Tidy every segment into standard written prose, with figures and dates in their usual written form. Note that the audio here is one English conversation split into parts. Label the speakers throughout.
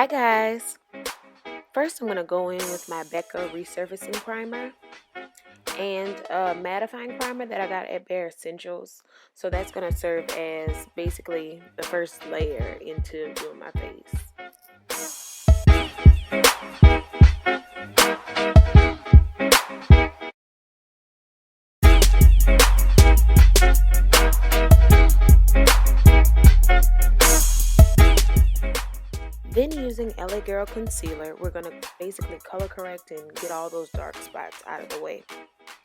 Speaker 1: Hi guys! First I'm going to go in with my BECCA Resurfacing Primer and a mattifying primer that I got at Bare Essentials. So that's going to serve as basically the first layer into doing my face. Then using LA Girl Concealer, we're going to basically color correct and get all those dark spots out of the way.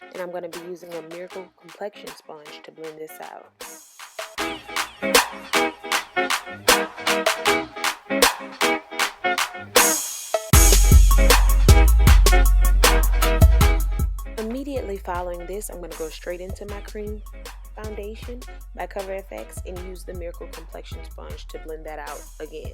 Speaker 1: And I'm going to be using a Miracle Complexion Sponge to blend this out. Immediately following this, I'm going to go straight into my cream foundation by Cover FX and use the Miracle Complexion Sponge to blend that out again.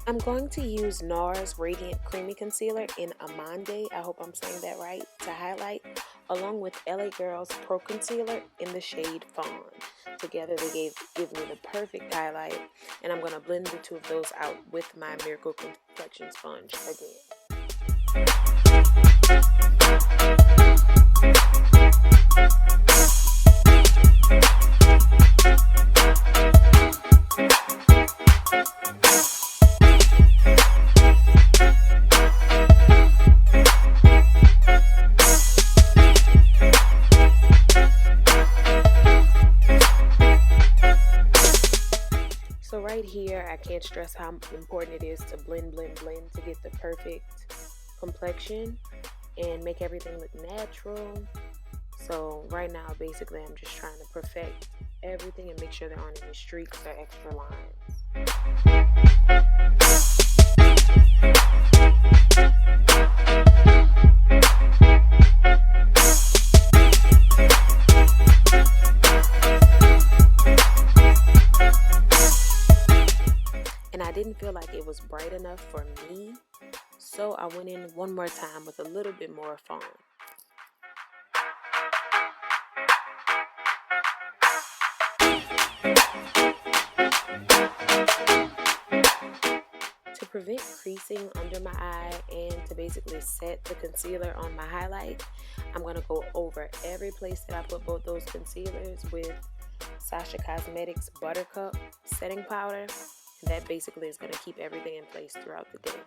Speaker 1: I'm going to use NARS Radiant Creamy Concealer in Amande, I hope I'm saying that right, to highlight, along with LA Girl's Pro Concealer in the shade Fawn. Together they give me the perfect highlight, and I'm going to blend the two of those out with my Miracle Complexion Sponge again. So right here, I can't stress how important it is to blend to get the perfect complexion and make everything look natural. So right now, basically, I'm just trying to perfect everything and make sure there aren't any streaks or extra lines. And I didn't feel like it was bright enough for me, so I went in one more time with a little bit more Fawn. To prevent creasing under my eye and to basically set the concealer on my highlight, I'm going to go over every place that I put both those concealers with Sacha Cosmetics Buttercup setting powder. That basically is going to keep everything in place throughout the day.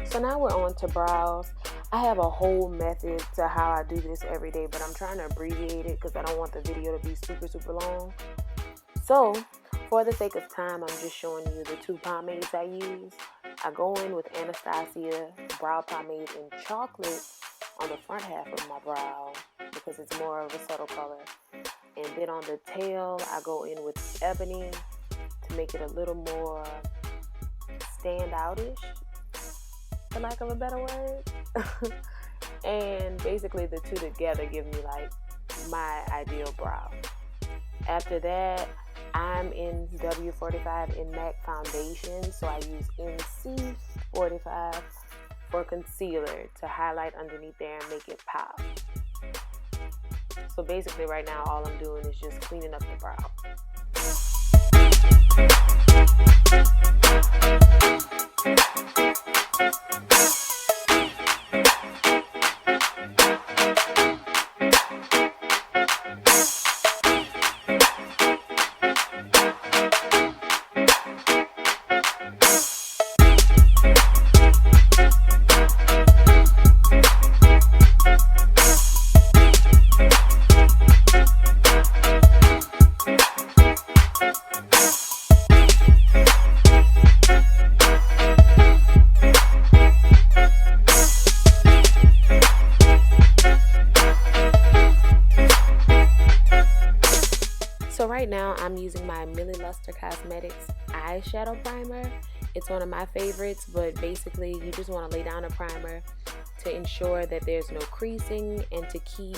Speaker 1: So now we're on to brows. I have a whole method to how I do this every day, but I'm trying to abbreviate it because I don't want the video to be super long. So for the sake of time, I'm just showing you the two pomades I use. I go in with Anastasia brow pomade in chocolate on the front half of my brow because it's more of a subtle color. And then on the tail, I go in with Ebony to make it a little more standout-ish, for lack of a better word. And basically the two together give me like my ideal brow. After that, I'm in W45 in MAC foundation, so I use NC45 for concealer to highlight underneath there and make it pop. So basically right now all I'm doing is just cleaning up the brow. now I'm using my Millie Luster Cosmetics eyeshadow primer. It's one of my favorites, but basically you just want to lay down a primer to ensure that there's no creasing and to keep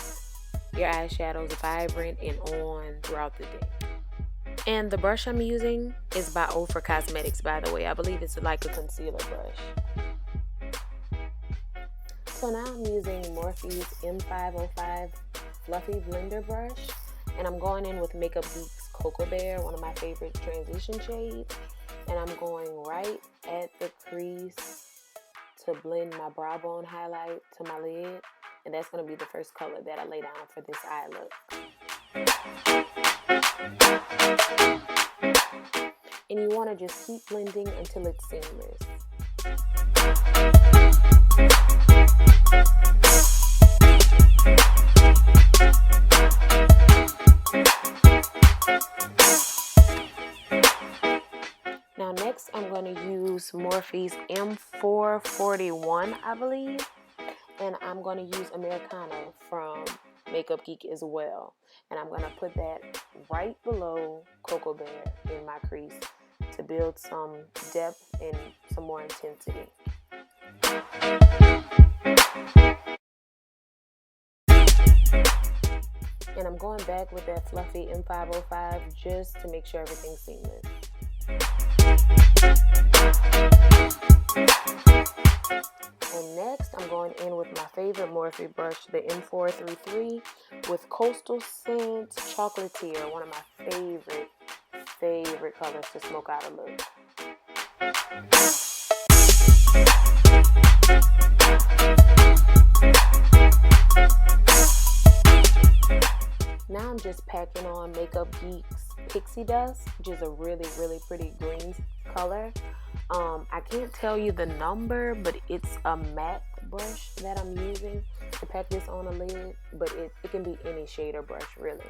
Speaker 1: your eyeshadows vibrant and on throughout the day. And the brush I'm using is by Ofra Cosmetics, by the way. I believe it's like a concealer brush. So now I'm using Morphe's M505 Fluffy Blender brush, and I'm going in with Makeup Geek's Cocoa Bear, one of my favorite transition shades, and I'm going right at the crease to blend my brow bone highlight to my lid, and that's going to be the first color that I lay down for this eye look. And you want to just keep blending until it's seamless. Now next I'm going to use Morphe's M441, I believe, and I'm going to use Americano from Makeup Geek as well, and I'm going to put that right below Cocoa Bear in my crease to build some depth and some more intensity. And I'm going back with that fluffy M505 just to make sure everything's seamless. And next I'm going in with my favorite Morphe brush, the M433 with Coastal Scent Chocolatier, one of my favorite colors to smoke out a look. Now I'm just packing on Makeup Geek's Pixie Dust, which is a really pretty green color. I can't tell you the number, but it's a matte brush that I'm using to pack this on a lid, but it can be any shade or brush really.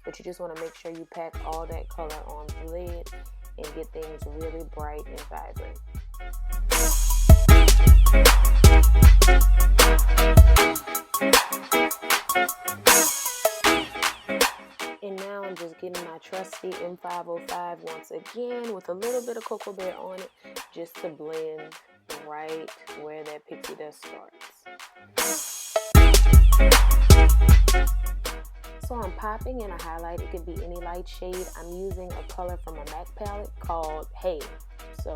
Speaker 1: But you just want to make sure you pack all that color on the lid and get things really bright and vibrant. And now I'm just getting my trusty M505 once again with a little bit of Cocoa Bear on it just to blend right where that pixie dust starts. So I'm popping in a highlight. It could be any light shade. I'm using a color from a MAC palette called Hey. So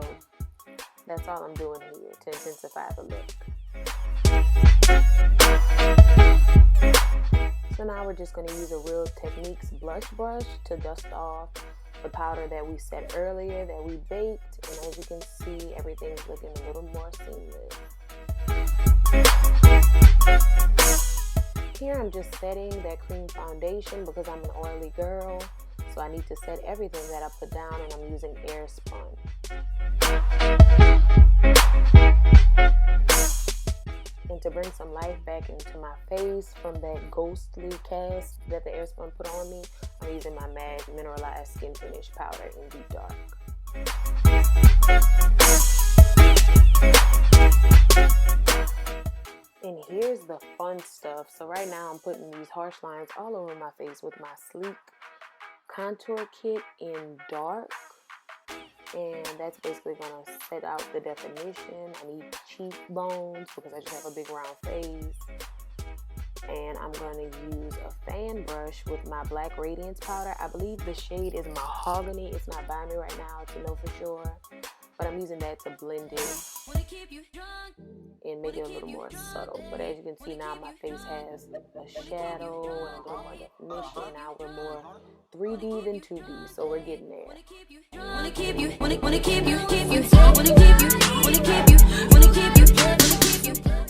Speaker 1: that's all I'm doing here to intensify the look. So now we're just going to use a Real Techniques blush brush to dust off the powder that we set earlier that we baked. And as you can see, everything's looking a little more seamless. Here I'm just setting that cream foundation because I'm an oily girl. So I need to set everything that I put down, and I'm using Airspun. And to bring some life back into my face from that ghostly cast that the Airspun put on me, I'm using my MAC Mineralize Skinfinish powder in Deep Dark. And here's the fun stuff. So right now I'm putting these harsh lines all over my face with my Sleek contour kit in dark. And that's basically going to set out the definition. I need cheekbones because I just have a big round face. And I'm going to use a fan brush with my black Radiance powder. I believe the shade is Mahogany. It's not by me right now to know for sure. But I'm using that to blend it and make it a little more subtle. But as you can see now, my face has a shadow and a little more definition. Now we're more 3D than 2D, so we're getting there.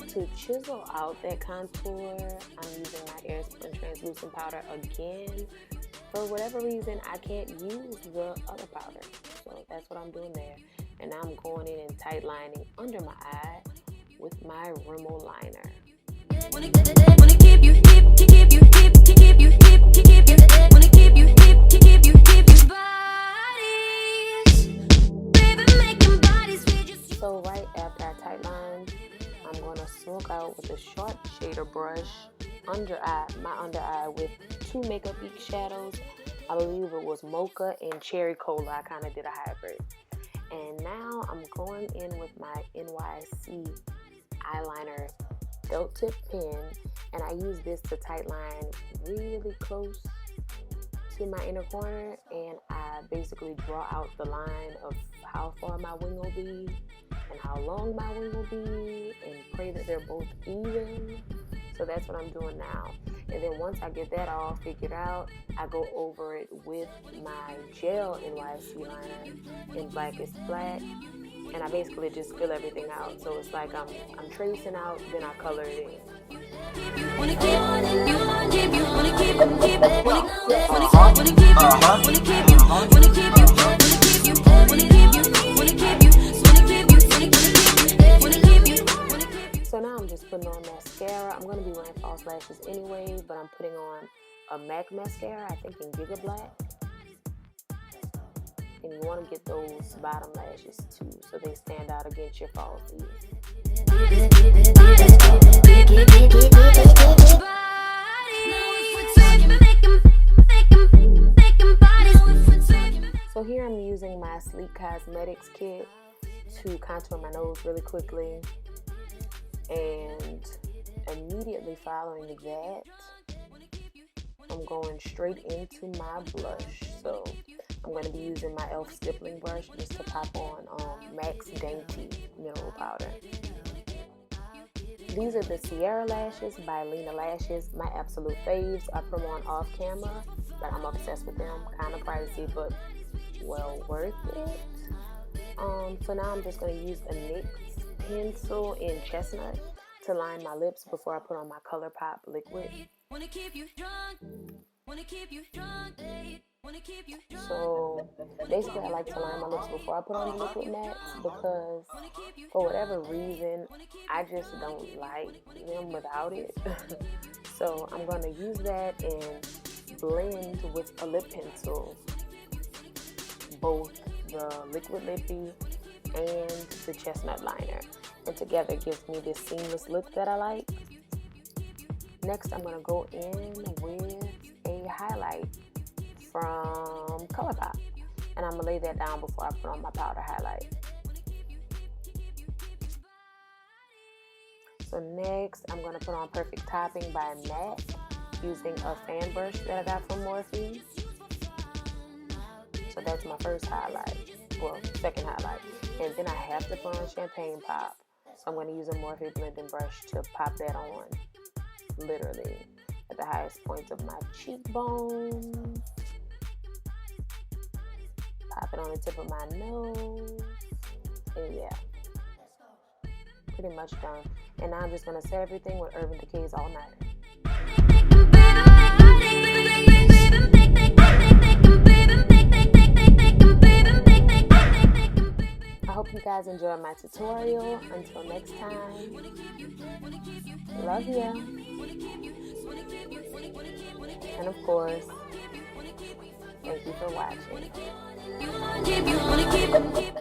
Speaker 1: To chisel out that contour, I'm using my Airspun translucent powder again. For whatever reason, I can't use the other powder, so that's what I'm doing there. And now I'm going in and tight lining under my eye with my Rimmel liner. So right after I tight lined, I'm going to smoke out with a sharp shader brush under my under eye with two Makeup Geek shadows. I believe it was Mocha and Cherry Cola. I kind of did a hybrid. And now I'm going in with my NYC eyeliner felt tip pen, and I use this to tight line really close to my inner corner, and I basically draw out the line of how far my wing will be and how long my wing will be, and pray that they're both even. So that's what I'm doing now. And then once I get that all figured out, I go over it with my gel NYC liner in Blackest Black, and I basically just fill everything out. So it's like I'm tracing out, then I color it in. So now I'm just putting on mascara. I'm going to be wearing false lashes anyway, but I'm putting on a MAC mascara, I think in Giga Black. And you want to get those bottom lashes too, so they stand out against your false ears. So here I'm using my Sleek Cosmetics kit to contour my nose really quickly. And immediately following that, I'm going straight into my blush. So I'm going to be using my e.l.f. stippling brush just to pop on MAC's Dainty mineral powder. These are the Ciara lashes by Lena Lashes, my absolute faves. I put them on off camera, but I'm obsessed with them. Kind of pricey, but well worth it. So now I'm just going to use a NYX pencil in Chestnut to line my lips before I put on my ColourPop liquid. So basically I like to line my lips before I put on the liquid mattes, because for whatever reason I just don't like them without it. So I'm going to use that and blend with a lip pencil both the liquid lippy and the chestnut liner, and together gives me this seamless look that I like. Next I'm going to go in with a highlight from ColourPop, and I'm going to lay that down before I put on my powder highlight. So next I'm going to put on Perfect Topping by MAC using a fan brush that I got from Morphe. So that's my first highlight, well, second highlight. And then I have to put on Champagne Pop. So I'm going to use a Morphe blending brush to pop that on, literally at the highest points of my cheekbones. Pop it on the tip of my nose. And yeah, pretty much done. And now I'm just going to set everything with Urban Decay's All Nighter. I hope you guys enjoyed my tutorial. Until next time, love ya. And of course, thank you for watching.